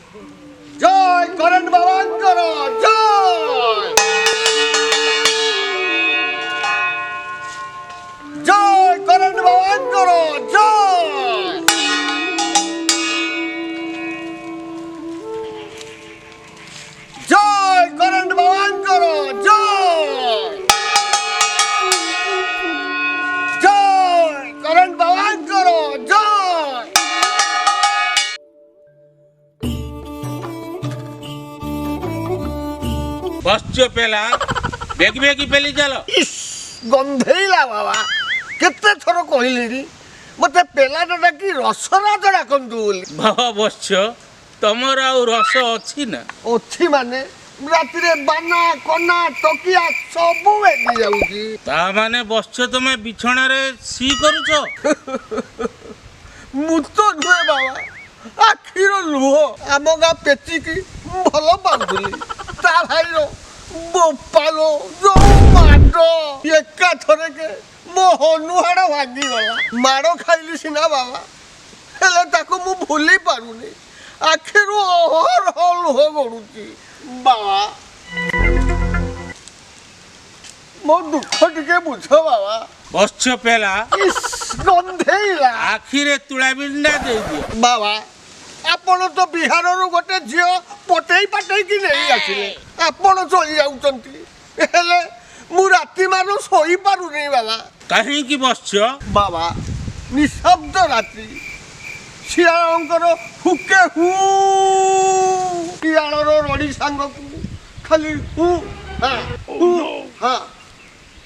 জয় করেন বাবাঙ্কর জয়, জয় করেন বাবাঙ্কর জয়, জয় করেন বাবাঙ্কর জয়, জয় করেন বাবাঙ্কর জয়। ବସିଛ ପେଲା ବେଗି ବେଗି ପେଲି ଚାଲ। ଇସ୍ ଗନ୍ଧେଇଲା ବାବା, କେତେ ଥର କହିଲିଣି ମତେ ପେଲାଟା ଡାକି ରସରାଜ ଡାକନ୍ତୁ ବୋଲି। ବାବା ବସିଛ, ତମର ଆଉ ରସ ଅଛି ନା? ଅଛି ମାନେ ରାତିରେ ବାନା କନା ତକିଆ ସବୁ ବେଗି ଯାଉଛି। ତା ମାନେ ବସିଛ ତମେ ବିଛଣାରେ ସି କରୁଛ? ମୁଁ ତ ନୁହେଁ ବାବା, ଆଖିର ଲୁହ ଆମ ଗାଁ ପେଚିକି ଭଲ ପାଉଥିଲି। ତା ଭାଇର ବୋପାଲୋ ଯୋଉ ମାଡ, ଏକାଥରକେ ମୋ ହନୁହାଡ଼ ଭାଙ୍ଗିଗଲା। ମାଡ଼ ଖାଇଲି ସିନା ବାବା, ହେଲେ ତାକୁ ମୁଁ ଭୁଲି ପାରୁନି। ଆଖିରୁ ଅହରହ ଲୁହ ଗଡୁଛି ବାବା। ମୋ ଦୁଃଖ ଟିକେ ବୁଝ ବାବା। ବସିଛ ପେଲା, ଇସ୍ ଗନ୍ଧେଇଲା। ଆଖିରେ ତୁଳା ବିଣ୍ଡା ଦେଇଦିଅ। ବାବା ଆପଣ ତ ବିହାରରୁ ଗୋଟେ ଝିଅ ପଟେଇ ପାଟେଇକି ନେଇ ଆସିଲେ, ଆପଣ ଚଳି ଯାଉଛନ୍ତି, ହେଲେ ମୁଁ ରାତିମାନ ଶୋଇପାରୁନି ବାବା। କାହିଁକି ବସିଛ? ବାବା ନିଶବ୍ଦ ରାତି, ଶିଆଳଙ୍କର ହୁକେ ହୁ, ଶିଆଳର ରଡ଼ି ସାଙ୍ଗକୁ ଖାଲି ହୁ ହାଁ ହୁ ହାଁ,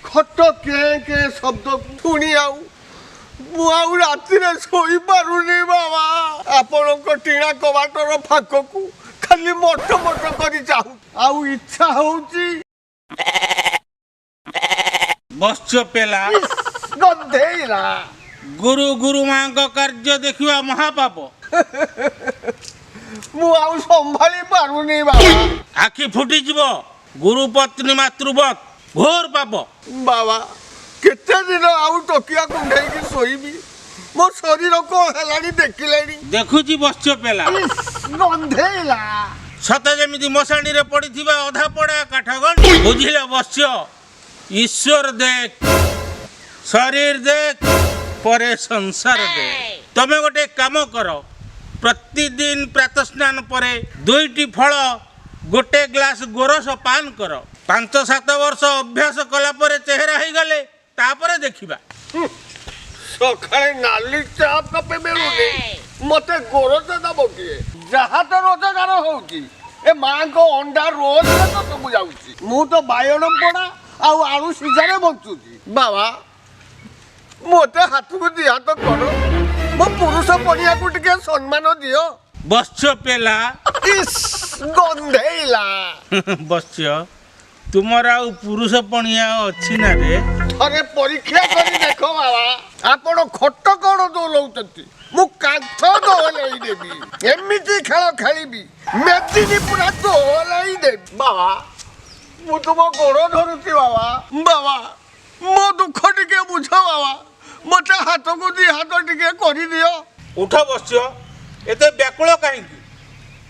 ଖଟ କେଁ କେଁ ଶବ୍ଦକୁ ଶୁଣି ମୁଁ ଆଉ ରାତିରେ ଶୋଇପାରୁନି ବାବା। ଆପଣଙ୍କ ଟିଣା କବାଟର ଫାଙ୍କକୁ ଖାଲି ମଟ ମଟ କରି ଚାହୁଁ, ଆଉ ଇଚ୍ଛା ହଉଛି। ବସିଛ ପେଲା, ଗନ୍ଧେଇଲା। ଗୁରୁ ଗୁରୁମାଙ୍କ କାର୍ଯ୍ୟ ଦେଖିବା ମହାପାପ। ମୁଁ ଆଉ ସମ୍ଭାଳି ପାରୁନି ବାବା। ଆଖି ଫୁଟିଯିବ, ଗୁରୁ ପତ୍ନୀ ମାତୃବତ, ଘୋର ପାପ। ବାବା କେତେ ଦିନ ଆଉ ତକିଆ କୁଣ୍ଢେଇକି ଶୋଇବି? ମୋ ଶରୀର କଣ ହେଲାଣି ଦେଖିଲେଣି? ଦେଖୁଛି ବସିଛ ପେଲା, ଗନ୍ଧେଇଲା। ସତେ ଯେମିତି ମଶାଣିରେ ପଡିଥିବା ଅଧା ପଡା କାଠ ଗଣ୍ଡି। ବୁଝିଲ ବସିଛ, ଈଶ୍ୱର ଦେଖ, ଶରୀର ଦେଖ, ପରେ ସଂସାର ଦେଖ। ତମେ ଗୋଟେ କାମ କର, ପ୍ରତିଦିନ ପ୍ରାତଃ ସ୍ନାନ ପରେ 2ଟି ଫଳ, ଗୋଟେ ଗ୍ଲାସ ଗୋରସ ପାନ କର। 5-7 ବର୍ଷ ଅଭ୍ୟାସ କଲା ପରେ ଚେହେରା ହେଇଗଲେ ତାପରେ ଦେଖିବା। ସକାଳେ ନାଲି ଚା କପେ ମିଳୁନି, ମତେ ଗୋରସ ଦବ କିଏ? ଯାହା ତ ରୋଜଗାର ହଉଛି ଏ ମାଙ୍କ ଅଣ୍ଡା ରୋଜରେ ତ ସବୁ ଯାଉଛି। ମୁଁ ତ ବାଇଗଣ ପୋଡ଼ା ଆଉ ଆଳୁ ସିଝାରେ ବଞ୍ଚୁଛି। ବାବା ମତେ ହାତକୁ ଦି ହାତ କର, ମୋ ପୁରୁଷ ପଣିଆକୁ ଟିକେ ସମ୍ମାନ ଦିଅ। ବସିଛ ପେଲା, ଇସ୍ ଗନ୍ଧେଇଲା। ବସିଛ, ତୁମର ଆଉ ପୁରୁଷ ପଣିଆ ଅଛି ନା ରେ? ଥରେ ପରୀକ୍ଷା କରି ଦେଖ ବାବା। ଆପଣ ଖଟ କଣ ଦୋଲଉଛନ୍ତି, ମୁଁ କାନ୍ଥ ଦୋହଲେଇ ଦେବି। ଏମିତି ଖେଳ ଖେଳିବି, ମେଦିନୀ ପୁରା ଦୋହଲେଇ ଦେବି। ବାବା ମୁଁ ତୁମ ଗୋଡ଼ ଧରୁଛି ବାବା। ବାବା ମୋ ଦୁଃଖ ଟିକେ ବୁଝ ବାବା, ମତେ ହାତକୁ ଦି ହାତ ଟିକେ କରିଦିଅ। ଉଠ ବସିଛ, ଏତେ ବ୍ୟାକୁଳ କାହିଁକି?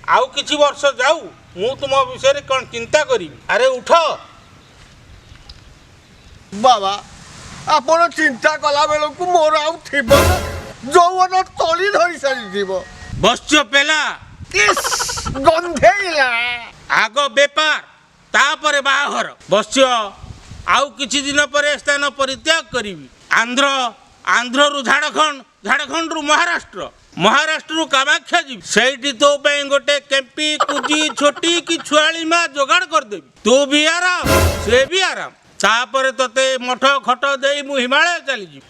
ଆଉ କିଛି ବର୍ଷ ଯାଉ, ମୁଁ ତୁମ ବିଷୟରେ କ'ଣ ଚିନ୍ତା କରିବି। ଆରେ ଉଠ। ବାବା ଆପଣ ଚିନ୍ତା କଲା ବେଳକୁ ମୋର ଆଉ ଥିବ ନା, ଯୌବନ ତଳି ଧରି ସାରିଥିବ। ବସିଛ ପେଲା, ଇସ୍ ଗନ୍ଧେଇଲା। ଆଗ ବେପାର ତାପରେ ବାହାଘର। ବସିଛ, ଆଉ କିଛି ଦିନ ପରେ ସ୍ଥାନ ପରିତ୍ୟାଗ କରିବି। ଆନ୍ଧ୍ରରୁ ଝାଡ଼ଖଣ୍ଡ, ଝାଡ଼ଖଣ୍ଡରୁ ମହାରାଷ୍ଟ୍ର, ମହାରାଷ୍ଟ୍ରରୁ କାମାକ୍ଷା ଯିବି। ସେଇଠି ତୋ ପାଇଁ ଗୋଟେ କେମ୍ପି କୁଜି ଛୋଟି କି ଛୁଆଳି ମା ଯୋଗାଡ଼ କରିଦେବି। ତୁ ବି ଆରାମ, ସେ ବି ଆରାମ। ତାପରେ ତତେ ମଠ ଖଟ ଦେଇ ମୁଁ ହିମାଳୟ ଚାଲିଯିବି।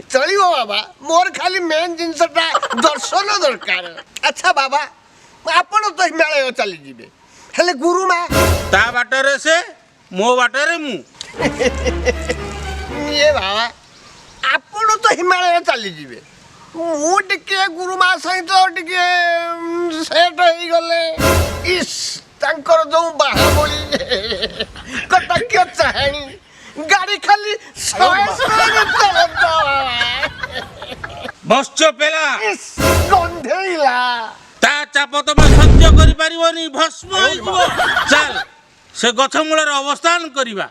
ଚଳିବ ବାବା, ମୋର ଖାଲି ମେନ୍ ଜିନିଷଟା ଦର୍ଶନ ଦରକାର। ଆଚ୍ଛା ବାବା ଆପଣ ତ ହିମାଳୟ ଚାଲିଯିବେ, ହେଲେ ଗୁରୁମା? ତା ବାଟରେ ସେ, ମୋ ବାଟରେ ମୁଁ। ଇଏ ବାବା ଆପଣ ତ ହିମାଳୟ ଚାଲିଯିବେ, ମୁଁ ଟିକେ ଗୁରୁମା ସହିତ ଟିକେ ସେଟ୍ ହେଇଗଲେ। ଇସ୍ ତାଙ୍କର ଯୋଉ ବାହାବଳି କଟାକ୍ଷ ଚାହାଣୀ, ଗାଡ଼ି ଖାଲି 100 ବସିଛ ପେଲା, ଗନ୍ଧେଇଲା। ତା ଚାପ ତମେ ସହ୍ୟ କରିପାରିବନି, ଭସ୍ମ ହେଇଯିବ। ଚାଲ ସେ ଗଛ ମୂଳରେ ଅବସ୍ଥାନ କରିବା।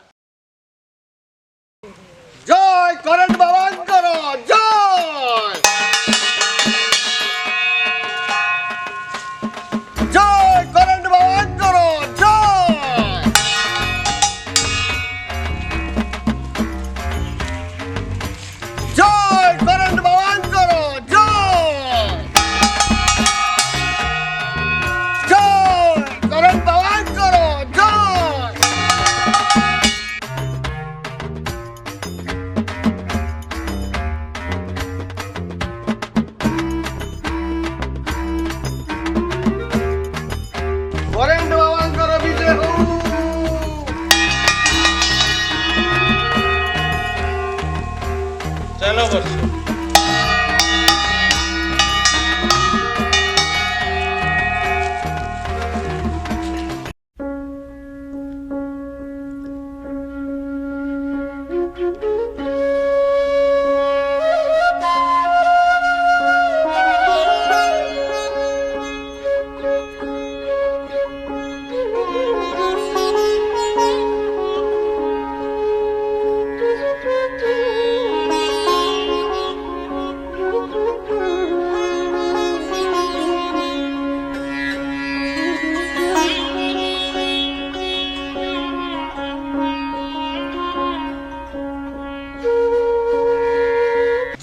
ଜୟ କରେଣ୍ଟ ବାବାଙ୍କର ଜୟ। ଜୟ କରେଣ୍ଟ ବାବାଙ୍କର ଜୟ। ଜୟ କରେଣ୍ଟ ବାବାଙ୍କର ଜୟ। ଜୟ କରେଣ୍ଟ ବାବାଙ୍କର ଜୟ। କରେଣ୍ଟ ବାବାଙ୍କର ବିଜୟ ହଉ। ଚାଲ ବର୍ଷ।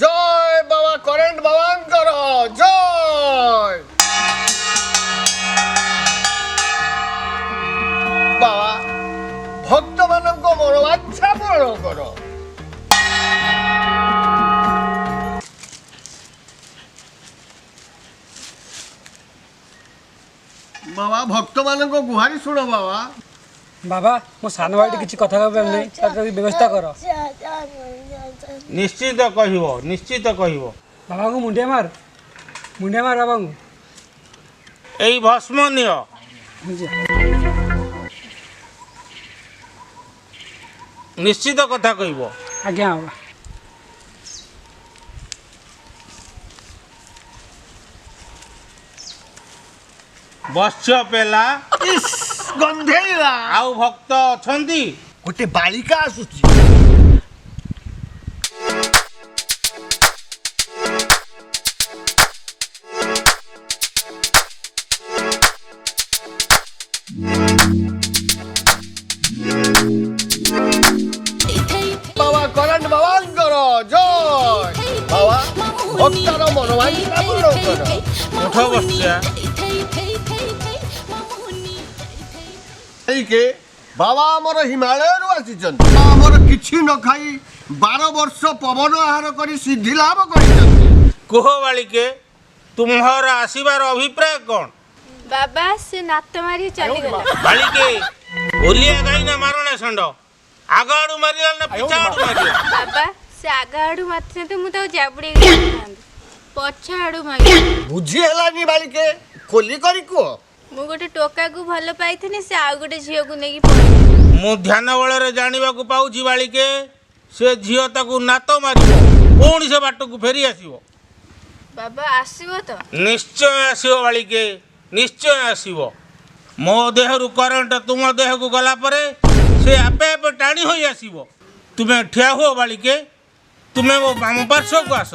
জয় বাবা করেন্ট বাবাঙ্কর জয়। বাবা ভক্ত ମାନଙ୍କ মনোবাঞ্ছা পূରଣ কর। বাবা ভক্ত ମାନଙ୍କ গুহারি শুଣ বাবা। ବାବା ମୋ ସାନ ଭାଇଟି କିଛି କଥା କହିବାର ନାହିଁ, ତାର ବ୍ୟବସ୍ଥା କର। ନିଶ୍ଚିତ କହିବ, ନିଶ୍ଚିତ କହିବ। ବାବାଙ୍କୁ ମୁଣ୍ଡିଆ ମାର ବାବାଙ୍କୁ। ଏଇ ଭସ୍ମ ନିଅ। ନିଶ୍ଚିତ କଥା କହିବ। ଆଜ୍ଞା ବାବା। ବତ୍ସ ପେଲା ଇସ୍ ଗନ୍ଧେଇଲା। ଆଉ ଭକ୍ତ ଅଛନ୍ତି? ଗୋଟେ ବାଳିକା ଆସୁଛି। ବାবা କରେଣ୍ଟ ବାବାଙ୍କର ଜୟ। ବାବା ଭକ୍ତର ମନୋବାଞ୍ଛା ପୂରଣ କର। ଉଠ ବତ୍ସ୍ୟା। এইকে বাবা আমার হিমালয়ରୁ ଆସିଛନ୍ତି। ଆମର କିଛି ନ ଖାଇ 12 ବର୍ଷ ପବନ ଆହାର କରି ସିଦ୍ଧି ଲାଭ କରିଛନ୍ତି। କୁହ ବାଳିକେ, ତୁମର ଆସିବାର ଅଭିପ୍ରାୟ କ'ଣ? ବାବା ସେ ନାତ ମାରି ଚାଲିଗଲା। ବାଳିକେ, ଓଲିଆ ଗାଈ ନା ମାରଣା ଷଣ୍ଢ? ଆଗ ଆଡୁ ମାରିଲା ନା ପିଛା ଆଡୁ ମାରିଲା? ବାବା ସେ ଆଗ ଆଡୁ ମାରିଥାନ୍ତେ ମୁଁ ତାକୁ ଜାବୁଡେଇକି ରଖିଥାନ୍ତି, ପଛ ଆଡୁ ମାରିଲା। ବୁଝି ହେଲାନି ବାଳିକେ, ଖୋଲି କରି କୁହ। ମୁଁ ଗୋଟେ ଟୋକାକୁ ଭଲ ପାଇଥିଲି, ସେ ଆଉ ଗୋଟେ ଝିଅକୁ ନେଇକି ପଳେଇଲା। ମୁଁ ଧ୍ୟାନ ବଳରେ ଜାଣିବାକୁ ପାଉଛି ବାଳିକେ, ସେ ଝିଅ ତାକୁ ନାତ ମାରିବ, ପୁଣି ସେ ବାଟକୁ ଫେରି ଆସିବ। ବାବା ଆସିବ ତ? ନିଶ୍ଚୟ ଆସିବ ବାଳିକେ, ନିଶ୍ଚୟ ଆସିବ। ମୋ ଦେହରୁ କରେଣ୍ଟ ତୁମ ଦେହକୁ ଗଲା ପରେ ସେ ଆପେ ଆପେ ଟାଣି ହୋଇ ଆସିବ। ତୁମେ ଠିଆ ହୁଅ ବାଳିକେ, ତୁମେ ମୋ ବାମ ପାର୍ଶ୍ୱକୁ ଆସ।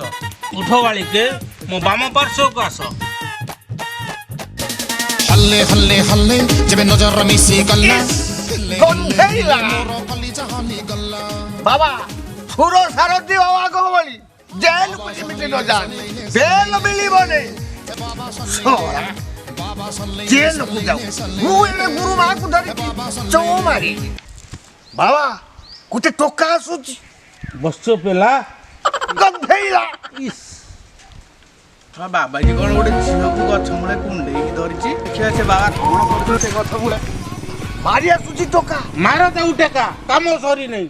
ଉଠ ବାଳିକେ, ମୋ ବାମ ପାର୍ଶ୍ୱକୁ ଆସ। हल्ले हल्ले हल्ले जब नजर मिसी गल्ला ଗନ୍ଧେଇଲା। ବାବା ସୁର ସାରଥୀ ବାବା କହ ବଳି ଜେଲକୁ ଯେମିତି ନ ଯାଆନ୍ତି, ବେଲ ମିଳିବନି। ଶଳା ଜେଲକୁ ଯାଉ, ମୁଁ ଏଣେ ଗୁରୁ ମାକୁ ଧରିକି ଚৌ ମାରିବି। ବାବା ଗୋଟେ ଟୋକା ଆସୁଛି। ବସ୍ୟ ପେଲା ଗନ୍ଧେଇଲା। ବାବାଜୀ କ'ଣ ଗୋଟେ ଝିଅକୁ ଗଛ ମୂଳେ କୁଣ୍ଡେଇକି ଧରିଛି। ଦେଖିବା ସେ ବାବା କ'ଣ କରୁଛନ୍ତି ସେ ଗଛ ମୂଳେ। ମାରି ଆସୁଛି ଟୋକା। ମାର ତାକୁ ଟେକା, କାମ ସରି ନାହିଁ।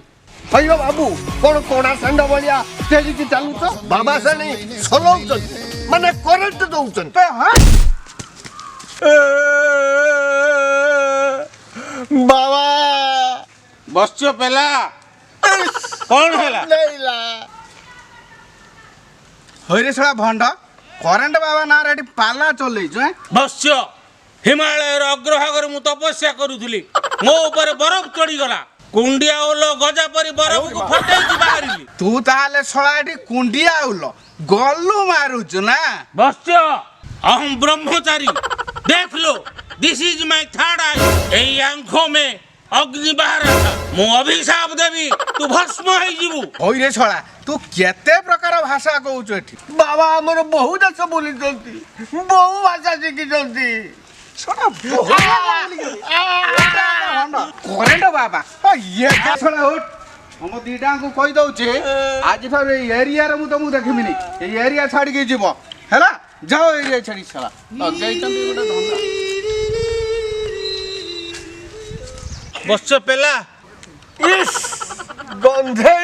ହଇବ ବାବୁ କ'ଣ କଣା ଷଣ୍ଢ ଭଳିଆ ଟେଲିକି ଚାଲୁଛ? ବାବା ସେଣି ସଲଉଛନ୍ତି, ମାନେ କରେଣ୍ଟ ଦଉଛନ୍ତି। ବାବା ବସ୍ୟ ପେଲା କ'ଣ ହେଲା? ନେଇଲା। ହଇରେ ଶଳା ଭଣ୍ଡ, କରେଣ୍ଟ ବାବା ନାଁରେ ଏଠି ପାଲା ଚଲେଇଛୁ ବସ୍ୟ ହିମାଳୟର ଅଗ୍ରଭାଗରେ ମୁଁ ତପସ୍ୟା କରୁଥିଲି ମୋ ଉପରେ ବରଫ ଚଢିଗଲା କୁଣ୍ଡିଆ ଓଲ ଗଜା ପରି ବରଫକୁ ଫଟେଇକି ବାହାରିଲି ତୁ ତାହେଲେ ଶଳା ଏଠି କୁଣ୍ଡିଆ ଆଉଲ ଗଲୁ ମାରୁଛୁ ନା बस्य अहम ब्रह्मचारी देख लो दिस इज माय थर्ड आई एई आंखों में अग्नि बाहर था मु अभिशाप देवी तू भस्म होई जीवु ହଇରେ ଶଳା ତୁ କେତେ ପ୍ରକାର ଭାଷା କହୁଛୁ ଏଠି ବାବା ଆମର ବହୁ ଦେଶ ବୁଲିଛନ୍ତି ବହୁ ଭାଷା ଶିଖିଛନ୍ତି କରେଣ୍ଟ ବାବା ଇଏ ଶଳା ଉଠ ଆମ ଦିଟାଙ୍କୁ କହିଦଉଛି ଆଜିଠାରୁ ଏଇ ଏରିଆରେ ମୁଁ ତମକୁ ଦେଖିବିନି ଏଇ ଏରିଆ ଛାଡ଼ିକି ଯିବ ହେଲା ଯାଅ ଏରିଆ ଛାଡ଼ି ଶଳା ଲଗେଇଛନ୍ତି ଗୋଟେ ଧନ୍ଦା बस्य पेला ଇସ୍ ଗନ୍ଧେ